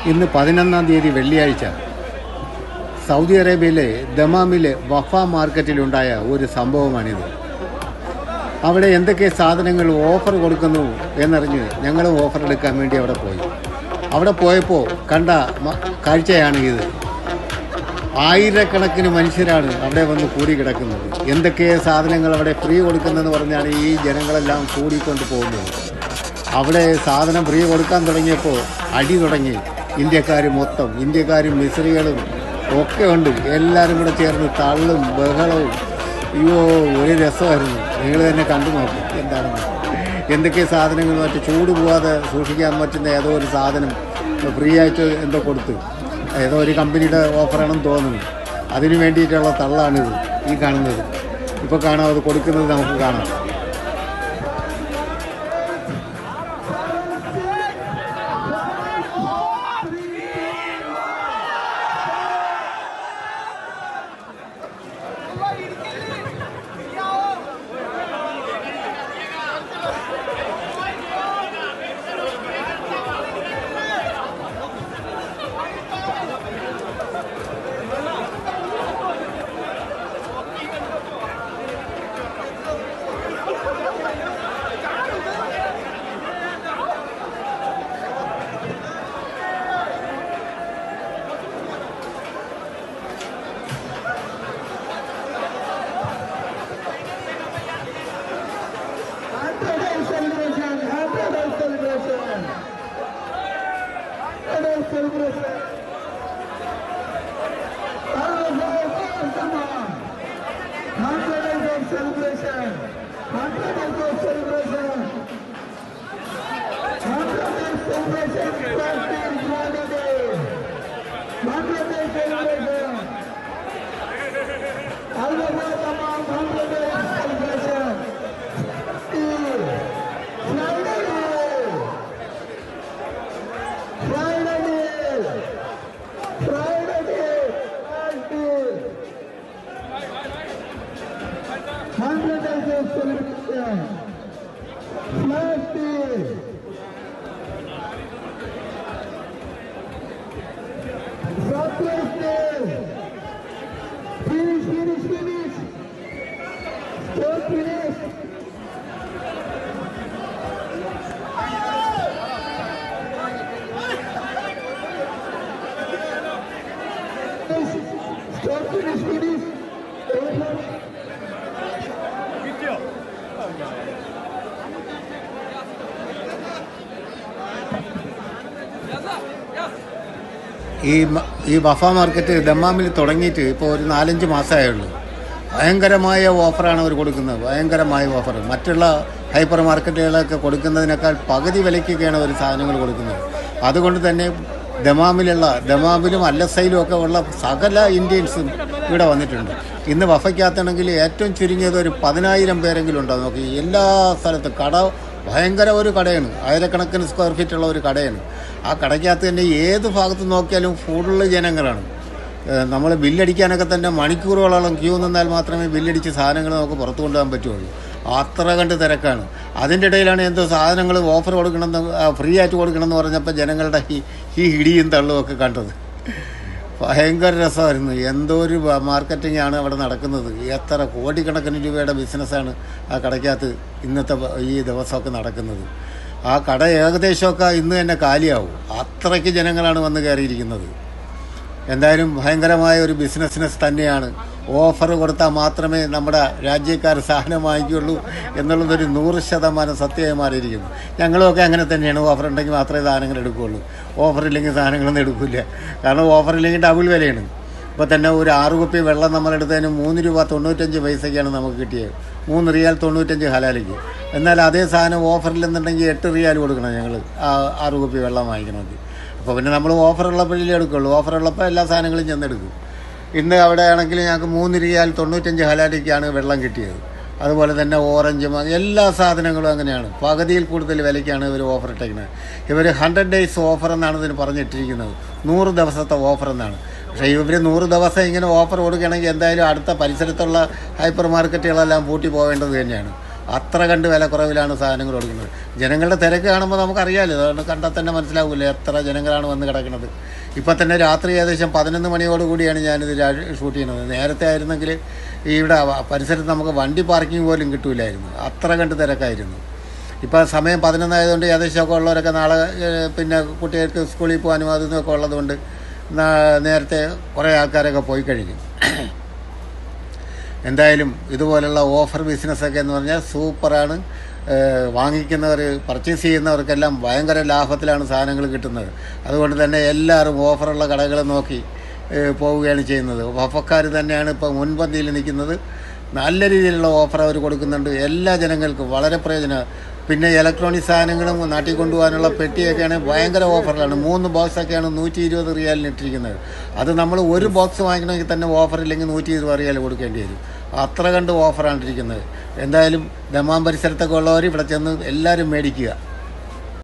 ഇന്ന് 11-ാം തീയതി വെള്ളിയാഴ്ച സൗദി അറേബ്യയിലെ ദമാമിലെ വഫ മാർക്കറ്റിലുണ്ടായ ഒരു സംഭവമാണിത്. അവിടെ എന്തൊക്കെ സാധനങ്ങൾ ഓഫർ കൊടുക്കുന്നു എന്നറിഞ്ഞ് ഞങ്ങളും ഓഫർ എടുക്കാൻ വേണ്ടി അവിടെ പോയപ്പോൾ കണ്ട കാഴ്ചയാണ് ഇത്. ആയിരക്കണക്കിന് മനുഷ്യരാണ് അവിടെ വന്ന് കൂടി കിടക്കുന്നത്. എന്തൊക്കെ സാധനങ്ങൾ അവിടെ ഫ്രീ കൊടുക്കുന്നതെന്ന് പറഞ്ഞാണ് ഈ ജനങ്ങളെല്ലാം കൂടിക്കൊണ്ട് പോകുന്നത്. അവിടെ സാധനം ഫ്രീ കൊടുക്കാൻ തുടങ്ങിയപ്പോൾ അടി തുടങ്ങി. ഇന്ത്യക്കാരും മിസ്രികളും ഒക്കെ ഉണ്ട്. എല്ലാവരും കൂടെ ചേർന്ന് തള്ളും ബഹളവും. അയ്യോ, ഒരു രസമായിരുന്നു. നിങ്ങൾ തന്നെ കണ്ടു നോക്കും എന്താണെന്ന്. എന്തൊക്കെ സാധനങ്ങൾ മറ്റു ചൂട് പോകാതെ സൂക്ഷിക്കാൻ പറ്റുന്ന ഏതോ ഒരു സാധനം ഫ്രീ ആയിട്ട് എന്തോ കൊടുത്ത്, ഏതോ ഒരു കമ്പനിയുടെ ഓഫറാണെന്ന് തോന്നുന്നു. അതിന് വേണ്ടിയിട്ടുള്ള തള്ളാണിത് ഈ കാണുന്നത്. ഇപ്പോൾ കാണാം, അത് കൊടുക്കുന്നത് നമുക്ക് കാണാം. ഈ വഫ മാർക്കറ്റ് ദമ്മാമിൽ തുടങ്ങിയിട്ട് ഇപ്പോൾ ഒരു 4-5 മാസമായുള്ളൂ. ഭയങ്കരമായ ഓഫറാണ് അവർ കൊടുക്കുന്നത്. ഭയങ്കരമായ ഓഫർ. മറ്റുള്ള ഹൈപ്പർ മാർക്കറ്റുകളൊക്കെ കൊടുക്കുന്നതിനേക്കാൾ പകുതി വിലയ്ക്കൊക്കെയാണ് അവർ സാധനങ്ങൾ കൊടുക്കുന്നത്. അതുകൊണ്ട് തന്നെ ദമാമിലും അല്ലസയിലും ഒക്കെ ഉള്ള സകല ഇന്ത്യൻസും ഇവിടെ വന്നിട്ടുണ്ട്. ഇന്ന് വഫയ്ക്കകത്താണെങ്കിൽ ഏറ്റവും ചുരുങ്ങിയത് ഒരു 10,000 പേരെങ്കിലും ഉണ്ടാവും. നോക്കി, എല്ലാ സ്ഥലത്തും ഭയങ്കര ഒരു കടയാണ്. ആയിരക്കണക്കിന് സ്ക്വയർ ഫീറ്റ് ഉള്ള ഒരു കടയാണ്. ആ കടയ്ക്കകത്ത് തന്നെ ഏത് ഭാഗത്ത് നോക്കിയാലും ഫുള്ള് ജനങ്ങളാണ്. നമ്മൾ ബില്ലടിക്കാനൊക്കെ തന്നെ മണിക്കൂറുകളോളം ക്യൂ നിന്നാൽ മാത്രമേ ബില്ലടിച്ച് സാധനങ്ങൾ നമുക്ക് പുറത്തു കൊണ്ടുപോകാൻ പറ്റുള്ളൂ. അത്ര കണ്ട് തിരക്കാണ്. അതിൻ്റെ ഇടയിലാണ് എന്തോ സാധനങ്ങൾ ഓഫർ കൊടുക്കണമെന്ന്, ഫ്രീ ആയിട്ട് കൊടുക്കണമെന്ന് പറഞ്ഞപ്പോൾ ജനങ്ങളുടെ ഈ ഇടിയും തള്ളും ഒക്കെ കണ്ടത്. ഭയങ്കര രസമായിരുന്നു. എന്തോ ഒരു മാർക്കറ്റിംഗ് ആണ് അവിടെ നടക്കുന്നത്. എത്ര കോടിക്കണക്കിന് രൂപയുടെ ബിസിനസ്സാണ് ആ കടയ്ക്കകത്ത് ഇന്നത്തെ ഈ ദിവസമൊക്കെ നടക്കുന്നത്. ആ കട ഏകദേശമൊക്കെ ഇന്ന് തന്നെ കാലിയാവും. അത്രയ്ക്ക് ജനങ്ങളാണ് വന്ന് കയറിയിരിക്കുന്നത്. എന്തായാലും ഭയങ്കരമായ ഒരു ബിസിനസ് തന്നെയാണ്. ഓഫർ കൊടുത്താൽ മാത്രമേ നമ്മുടെ രാജ്യക്കാർ സാധനം വാങ്ങിക്കുകയുള്ളൂ എന്നുള്ളതൊരു 100% സത്യമായി മാറിയിരിക്കുന്നു. ഞങ്ങളുമൊക്കെ അങ്ങനെ തന്നെയാണ്. ഓഫർ ഉണ്ടെങ്കിൽ മാത്രമേ സാധനങ്ങൾ എടുക്കുകയുള്ളൂ. ഓഫറില്ലെങ്കിൽ സാധനങ്ങളൊന്നും എടുക്കില്ല. കാരണം ഓഫറില്ലെങ്കിൽ ഡബിൾ വിലയാണ്. ഇപ്പോൾ തന്നെ ഒരു 6 കുപ്പി വെള്ളം നമ്മളെടുത്തതിന് 3 രൂപ 95 പൈസയ്ക്കാണ് നമുക്ക് കിട്ടിയത്. 3 റിയാൽ 95 ഹലാലിക്ക്. എന്നാൽ അതേ സാധനം ഓഫറിലെന്നുണ്ടെങ്കിൽ 8 റിയാൽ കൊടുക്കണം ഞങ്ങൾ 6 കുപ്പി വെള്ളം വാങ്ങിക്കണമെങ്കിൽ. അപ്പോൾ പിന്നെ നമ്മൾ ഓഫറുള്ളപ്പോഴേ എടുക്കുകയുള്ളൂ. ഓഫറുള്ളപ്പോൾ എല്ലാ സാധനങ്ങളും ചെന്നെടുക്കും. ഇന്ന് അവിടെ ആണെങ്കിൽ ഞങ്ങൾക്ക് 3 റിയാൽ 95 ഹലാലിക്കാണ് വെള്ളം കിട്ടിയത്. അതുപോലെ തന്നെ ഓറഞ്ചും എല്ലാ സാധനങ്ങളും അങ്ങനെയാണ്. പകുതിയിൽ കൂടുതൽ വിലയ്ക്കാണ് ഇവർ ഓഫർ ഇട്ടിരിക്കുന്നത്. ഇവർ 100 ഡേയ്സ് ഓഫർ എന്നാണ് ഇതിന് പറഞ്ഞിട്ടിരിക്കുന്നത്. 100 ദിവസത്തെ ഓഫർ എന്നാണ്. പക്ഷേ ഇവർ 100 ദിവസം ഇങ്ങനെ ഓഫർ കൊടുക്കുകയാണെങ്കിൽ എന്തായാലും അടുത്ത പരിസരത്തുള്ള ഹൈപ്പർ മാർക്കറ്റുകളെല്ലാം പൂട്ടി പോകേണ്ടത് തന്നെയാണ്. അത്ര കണ്ട് വില കുറവിലാണ് സാധനങ്ങൾ കൊടുക്കുന്നത്. ജനങ്ങളുടെ തിരക്ക് കാണുമ്പോൾ നമുക്കറിയാമല്ലോ, അതുകൊണ്ട് കണ്ടാൽ തന്നെ മനസ്സിലാവില്ല എത്ര ജനങ്ങളാണ് വന്ന് കിടക്കുന്നത്. ഇപ്പം തന്നെ രാത്രി ഏകദേശം 11 മണിയോടുകൂടിയാണ് ഞാനിത് ഷൂട്ട് ചെയ്യുന്നത്. നേരത്തെ ആയിരുന്നെങ്കിൽ ഇവിടെ പരിസരത്ത് നമുക്ക് വണ്ടി പാർക്കിംഗ് പോലും കിട്ടൂലായിരുന്നു, അത്ര കണ്ട് തിരക്കായിരുന്നു. ഇപ്പോൾ സമയം 11 ആയതുകൊണ്ട് ഏകദേശമൊക്കെ ഉള്ളവരൊക്കെ നാളെ പിന്നെ കുട്ടികൾക്ക് സ്കൂളിൽ പോകാനും അതൊക്കെ ഉള്ളതുകൊണ്ട് നേരത്തെ കുറേ ആൾക്കാരൊക്കെ പോയി കഴിഞ്ഞു. എന്തായാലും ഇതുപോലുള്ള ഓഫർ ബിസിനസ്സൊക്കെ എന്ന് പറഞ്ഞാൽ സൂപ്പറാണ്. വാങ്ങിക്കുന്നവർ, പർച്ചേസ് ചെയ്യുന്നവർക്കെല്ലാം ഭയങ്കര ലാഭത്തിലാണ് സാധനങ്ങൾ കിട്ടുന്നത്. അതുകൊണ്ട് തന്നെ എല്ലാവരും ഓഫറുള്ള കടകൾ നോക്കി പോവുകയാണ് ചെയ്യുന്നത്. ഓഫർക്കാർ തന്നെയാണ് ഇപ്പോൾ മുൻപന്തിയിൽ നിൽക്കുന്നത്. നല്ല രീതിയിലുള്ള ഓഫർ അവർ കൊടുക്കുന്നുണ്ട്. എല്ലാ ജനങ്ങൾക്കും വളരെ പ്രയോജനമാണ്. പിന്നെ ഇലക്ട്രോണിക് സാധനങ്ങളും നാട്ടിൽ കൊണ്ടുപോകാനുള്ള പെട്ടിയൊക്കെയാണ് ഭയങ്കര ഓഫറിലാണ്. 3 ബോക്സൊക്കെയാണ് 120 റിയാലിന് ഇട്ടിരിക്കുന്നത്. അത് നമ്മൾ ഒരു ബോക്സ് വാങ്ങിക്കണമെങ്കിൽ തന്നെ ഓഫറില്ലെങ്കിൽ 120 റിയാൽ കൊടുക്കേണ്ടി വരും. അത്ര കണ്ട് ഓഫറാണ് ഇരിക്കുന്നത്. എന്തായാലും ദമാം പരിസരത്തൊക്കെ ഉള്ളവർ ഇവിടെ ചെന്ന് എല്ലാവരും മേടിക്കുക.